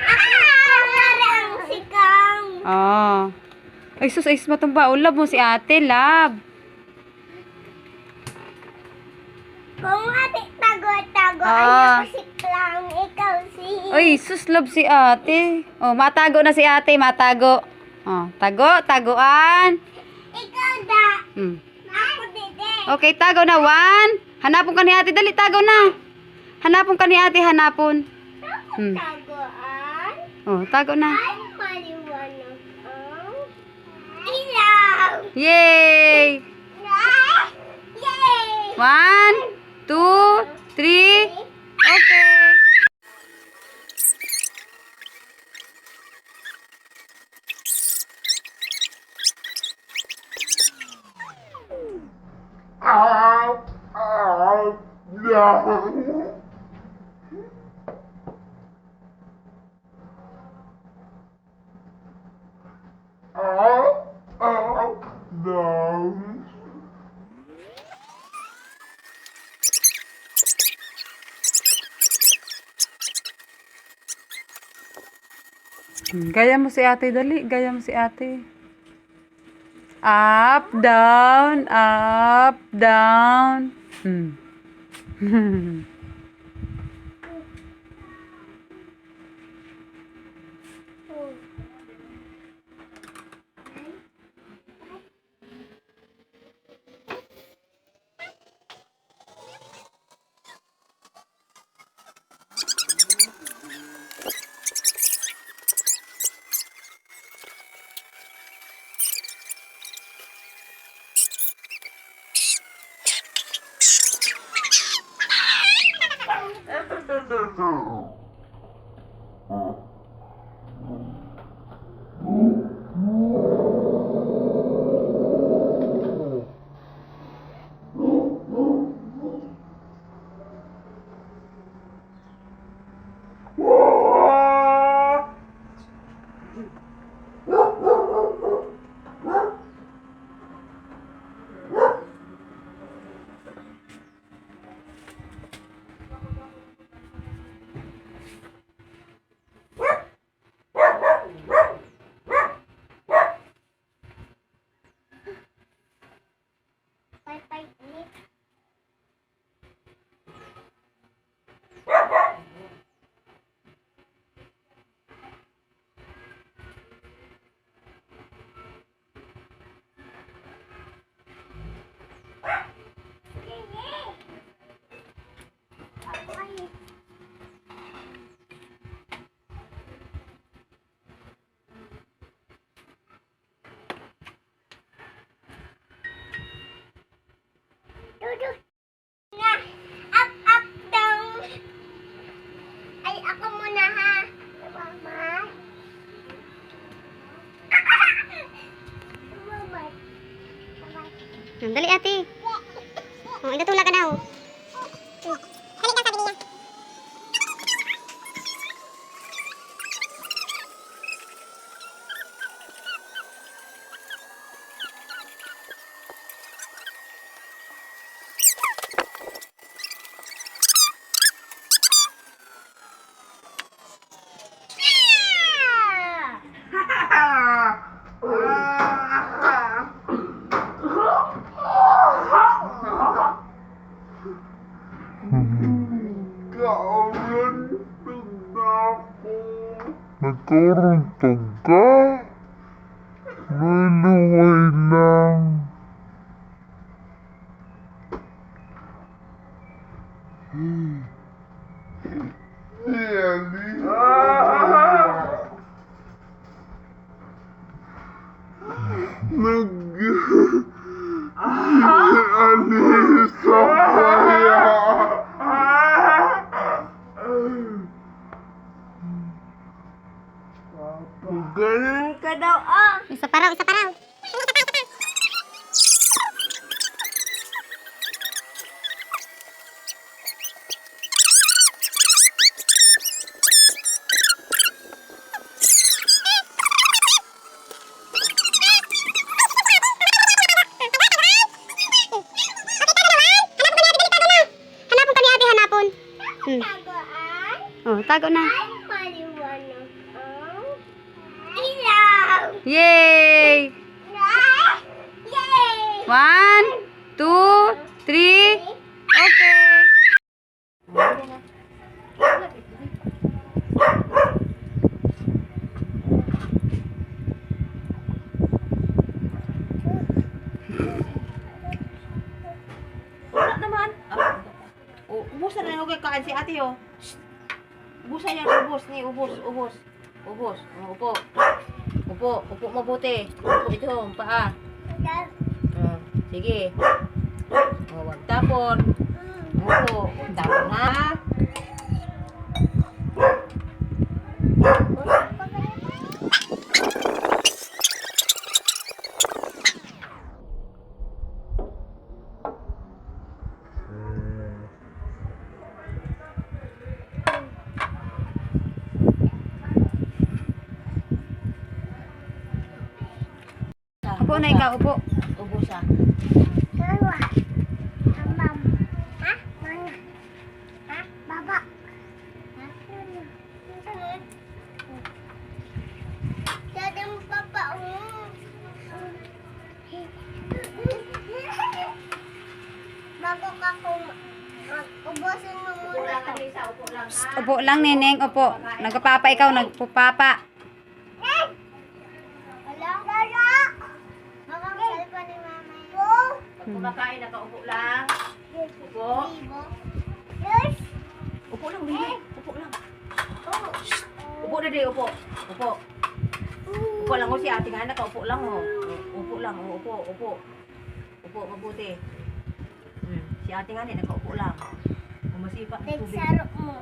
Parang sikang. Oh. Ay, sus, ay, matumba. Love mo si ate, love. Kung ate tago-tago, Ah. ano si Klang, ikaw si... Ay, sus, love si ate. Oh, matago na si ate, matago. Oh, tago, taguan. Ikaw da. Ako dede. Okay, tago na. 1. Hanapon ka ni ate, dali, tago na. Hanapon ka ni ate, hanapon. Tagoan. Oh, tago na. Ay, maliwanag ang ilaw. Yay! Yay! 1, 2, 3. Okay. Gaya mo si ate, dali. Gaya mo si ate. Up, down, up, down. Duduk na. Up, up, down. Ay, ako muna ha. Mama. Mama. Dali ate. Oh, inatula ka na oh. Dali ka sabi niya. Nagkaruntuga? Naluway lang. Alis sa kaya. Ganun ka daw, ah. Isa pa raw, isa pa raw. Tagoan. Oh, tago na. Ay, maliwanag ang ilaw. Yay! Ah! Yay! 1, 2, 3. Okay. Wala naman. Oh, ubusan na okay kaan si ate oh. Shh. Ubusan yan, ubos ni, ubos. Ubos. Oh, upo. Upo mabuti. Upo ito, paa. Oh, sige. Oh, wag tapon. Upo, tapon ha. Upo na ikaw, upo. Ubos ha. Dalawa. Ambam. Ha? Mana? Ha? Baba. Ha? Jadi mo papa. Bago ka ubusin mo muna. Upo lang ha. Upo lang, Neneng, upo. Nagpapa ikaw, nagpupapa. Wala. Dala. Baka cellphone ni mama. Pag kumakain, nakaupo lang. Upo. Yes. Upo lang, baby. Upo lang. Upo na din, upo. Upo lang ko si ate nga, nakaupo lang oh. Upo lang, oh, upo. Upo, mabuti. Si ate nga din, nakaupo lang. Masipa ng tubig. Nagsaro mo.